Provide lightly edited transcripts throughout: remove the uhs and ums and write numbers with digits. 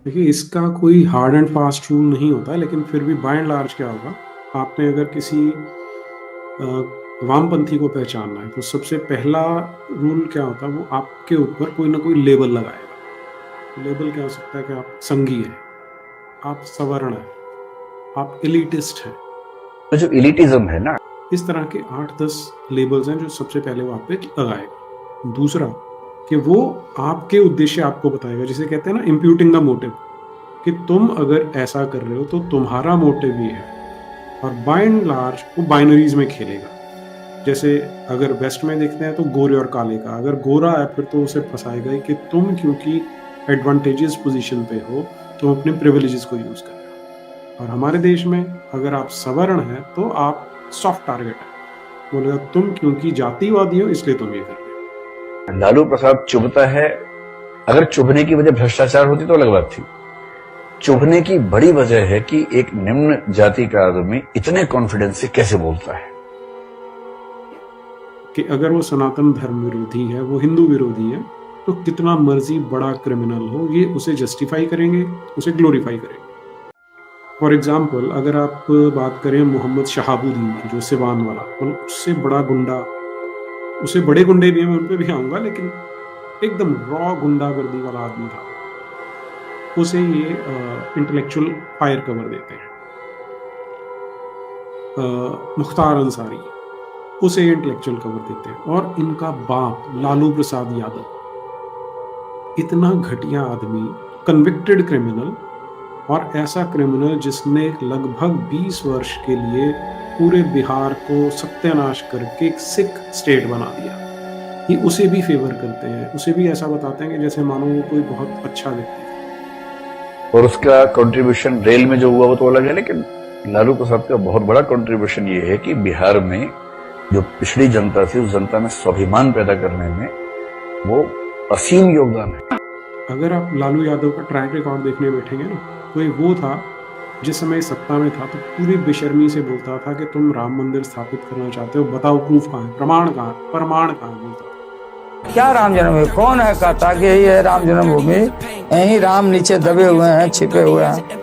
देखिए, इसका कोई हार्ड एंड फास्ट रूल नहीं होता, लेकिन फिर भी बाय एंड लार्ज क्या होगा, आपने अगर किसी वामपंथी को पहचानना है, तो सबसे पहला रूल क्या होता है, वो आपके ऊपर कोई ना कोई लेबल लगाएगा। लेबल क्या हो सकता है कि आप संघी हैं, आप सवर्ण हैं, आप एलिटिस्ट हैं। तो जो एलिटिज्म है ना, इस तरह के 8-10 लेबल्स हैं जो सबसे पहले वो आप पे लगाएगा। दूसरा कि वो आपके उद्देश्य आपको बताएगा, जिसे कहते हैं ना इम्प्यूटिंग द मोटिव, कि तुम अगर ऐसा कर रहे हो तो तुम्हारा मोटिव ये है। और बाय एंड लार्ज वो बाइनरीज में खेलेगा। जैसे अगर वेस्ट में देखते हैं तो गोरे और काले का, अगर गोरा है फिर तो उसे फंसाएगा ही कि तुम क्योंकि एडवांटेजियस पोजीशन पे हो, तुम अपने प्रिविलेजेस को यूज कर रहे हो। और हमारे देश में अगर आप सवर्ण हैं तो आप सॉफ्ट टारगेट है, बोलेगा तुम क्योंकि जातिवादी हो इसलिए तुम ये कर रहे हो। लालू प्रसाद चुभता है। अगर चुभने की वजह भ्रष्टाचार होती तो अलग बात थी। चुभने की बड़ी वजह है कि एक निम्न जाति का आदमी इतने कॉन्फिडेंस से कैसे बोलता है कि अगर वो सनातन धर्म विरोधी है, वो हिंदू विरोधी है, तो कितना मर्जी बड़ा क्रिमिनल हो, ये उसे जस्टिफाई करेंगे, उसे ग्लोरीफाई करेंगे। फॉर एग्जाम्पल अगर आप बात करें मोहम्मद शहाबुद्दीन की, जो सिवान वाला, मतलब उससे बड़ा गुंडा, उससे बड़े गुंडे भी हैं, मैं उन पे भी आऊंगा, लेकिन एकदम रॉ गुंडागर्दी वाला आदमी था, उसे ये इंटेलेक्चुअल फायर कवर देते हैं। मुख्तार अंसारी, उसे इंटेलेक्चुअल कवर देते हैं। और इनका बाप लालू प्रसाद यादव, इतना घटिया आदमी, कन्विक्टेड क्रिमिनल, और ऐसा क्रिमिनल जिसने लगभग 20 वर्ष के लिए पूरे बिहार को सत्यानाश करके एक सिख स्टेट बना दिया, ये उसे भी फेवर करते हैं, उसे भी ऐसा बताते हैं कि जैसे मानो वो कोई बहुत अच्छा व्यक्ति है। और उसका कंट्रीब्यूशन रेल में जो हुआ वो तो अलग है, लेकिन लालू प्रसाद का बहुत बड़ा कंट्रीब्यूशन ये है कि बिहार में जो पिछड़ी जनता थी, उस जनता में स्वाभिमान पैदा करने में वो असीम योगदान है। अगर आप लालू यादव का ट्रैक रिकॉर्ड देखने बैठेंगे ना, तो ये वो था जिस समय सत्ता में था तो पूरी बेशर्मी से बोलता था कि तुम राम मंदिर स्थापित करना चाहते हो, बताओ प्रूफ कहाँ है, प्रमाण कहाँ है, प्रमाण कहाँ है, बोलता था। क्या राम जन्मभूमि कौन है, कहता कि यही है राम जन्मभूमि, यही राम नीचे दबे हुए हैं, छिपे हुए हैं,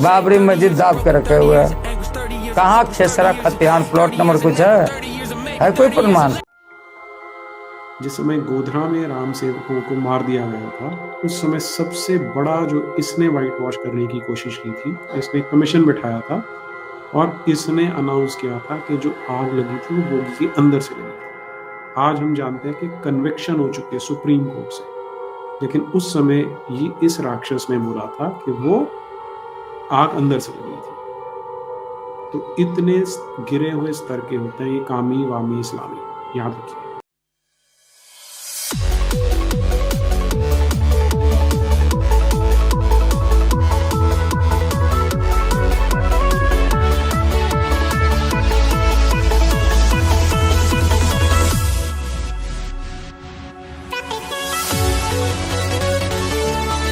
बाबरी मस्जिद दाब के रखे हुए हैं। कहाँ खेसरा खतियान प्लॉट नंबर कुछ है कोई प्रमाण? जिस समय गोधरा में राम सेवकों को मार दिया गया था, उस समय सबसे बड़ा जो इसने व्हाइट वॉश करने की कोशिश की थी, इसने कमीशन बिठाया था और इसने अनाउंस किया था कि जो आग लगी थी वो बोगी के अंदर से लगी थी। आज हम जानते हैं कि कन्विक्शन हो चुकी है सुप्रीम कोर्ट से, लेकिन उस समय ये इस राक्षस ने बोला था कि वो आग अंदर से लगी थी। तो इतने गिरे हुए स्तर के होते हैं ये कामी वामी इस्लामी, याद रखिए।